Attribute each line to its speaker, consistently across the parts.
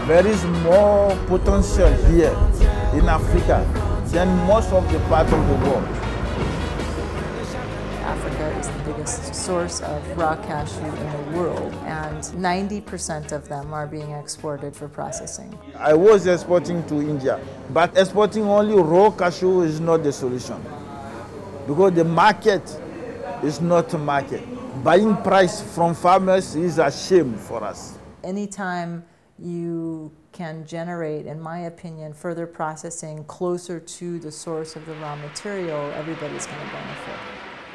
Speaker 1: There is more potential here in Africa than most of the part of the world.
Speaker 2: Africa is the biggest source of raw cashew in the world, and 90% of them are being exported for processing.
Speaker 1: I was exporting to India, but exporting only raw cashew is not the solution, because the market is not a market. Buying price from farmers is a shame for us.
Speaker 2: Anytime you can generate, in my opinion, further processing closer to the source of the raw material, everybody's going to benefit.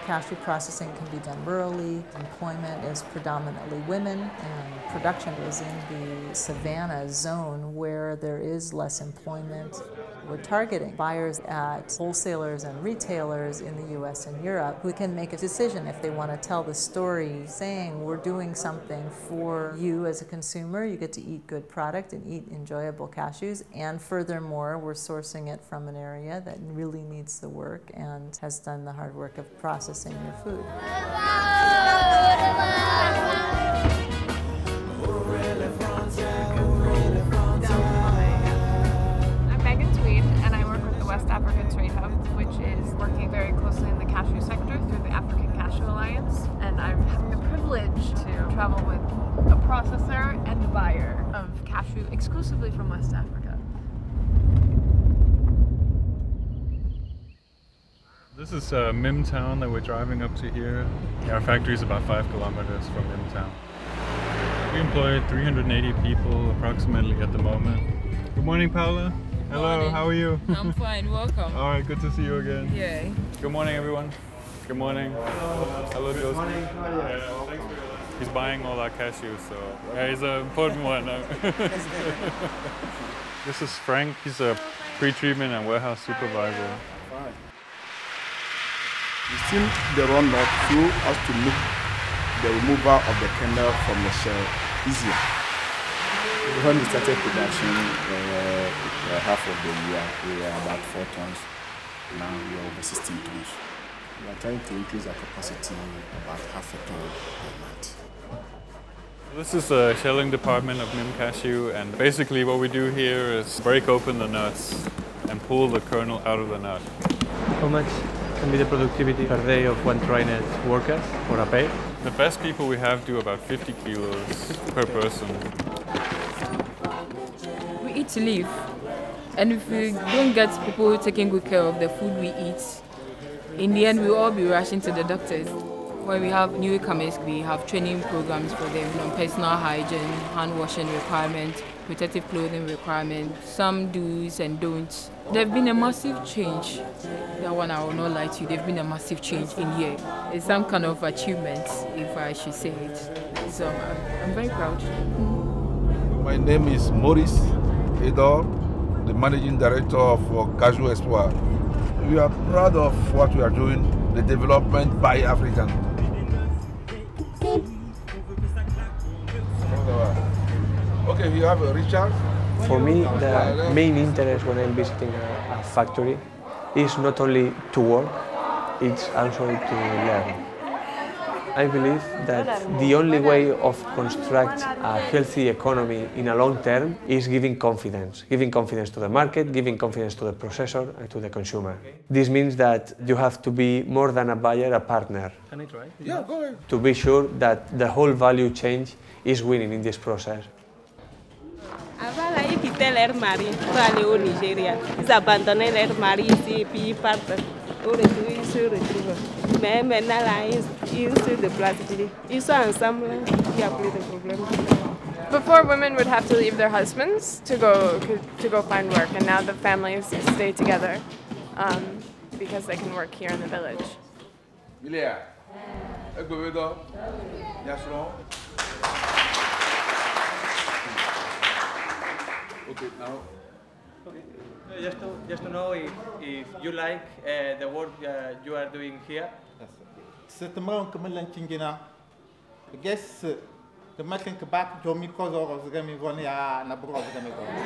Speaker 2: Cashew processing can be done rurally. Employment is predominantly women, and production is in the savanna zone where there is less employment. We're targeting buyers at wholesalers and retailers in the US and Europe who can make a decision if they want to tell the story saying we're doing something for you as a consumer. You get to eat good product and eat enjoyable cashews, and furthermore we're sourcing it from an area that really needs the work and has done the hard work of processing your food.
Speaker 3: West African Trade Hub, which is working very closely in the cashew sector through the African Cashew Alliance, and I'm having the privilege to travel with a processor and a buyer of cashew exclusively from West Africa.
Speaker 4: This is Mim Town that we're driving up to here. Our factory is about 5 kilometers from Mim Town. We employ 380 people approximately at the moment. Good morning, Paula. Hello,
Speaker 5: morning.
Speaker 4: How are you?
Speaker 5: I'm fine, welcome.
Speaker 4: All right, good to see you again.
Speaker 5: Yeah.
Speaker 4: Good morning, everyone. Good morning. Hello, Joseph. Good morning. Yeah, thanks for your He's buying all our cashews, so yeah, he's an important one. This is Frank. He's a pre-treatment and warehouse supervisor.
Speaker 6: We steam the raw nut so as to make the removal of the kernel from the shell easier. When we started production, half of the year, we were about 4 tons. Now we are over 16 tons. We are trying to increase our capacity about half a ton per month.
Speaker 4: This is the shelling department of Mim Cashew, and basically what we do here is break open the nuts and pull the kernel out of the nut.
Speaker 7: How much can be the productivity per day of one trained worker for a pay?
Speaker 4: The best people we have do about 50 kilos per person.
Speaker 5: We eat to live, and if we don't get people taking good care of the food we eat, in the end we'll all be rushing to the doctors. When we have newcomers, we have training programs for them on personal hygiene, hand washing requirements, protective clothing requirements, some do's and don'ts. There's been a massive change. That one I will not lie to you, there's been a massive change in here. It's some kind of achievement, if I should say it. So I'm very proud.
Speaker 8: My name is Maurice Edor, the Managing Director of Cashew Espoir. We are proud of what we are doing, the development by African. Okay, we have Richard.
Speaker 7: For me, the main interest when I'm visiting a factory is not only to work, it's also to learn. I believe that the only way of construct a healthy economy in a long term is giving confidence to the market, giving confidence to the processor and to the consumer. This means that you have to be more than a buyer, a partner.
Speaker 8: Can I try? Yeah, go ahead.
Speaker 7: To be sure that the whole value chain is winning in this process.
Speaker 9: Avant, là, ils quittaient leur mari pour aller au Nigeria. Ils abandonnaient leur mari ici et puis ils partent. Au retour, ils se retrouvent. Mais maintenant, là, ils se déplacent. Ils sont ensemble, il n'y a plus de problème.
Speaker 3: Before, women would have to leave their husbands to go find work, and now the families stay together because they can work here in the village.
Speaker 8: Okay, now.
Speaker 7: Okay. Just to know if you like the work you are doing here.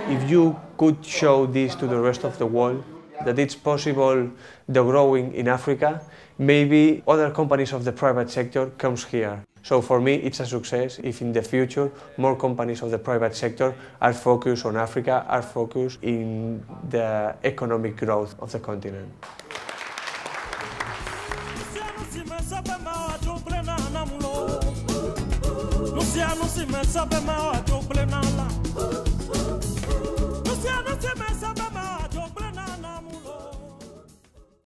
Speaker 7: If you could show this to the rest of the world, that it's possible the growing in Africa, maybe other companies of the private sector comes here. So for me, it's a success if in the future more companies of the private sector are focused on Africa, are focused in the economic growth of the continent.
Speaker 10: Luciano,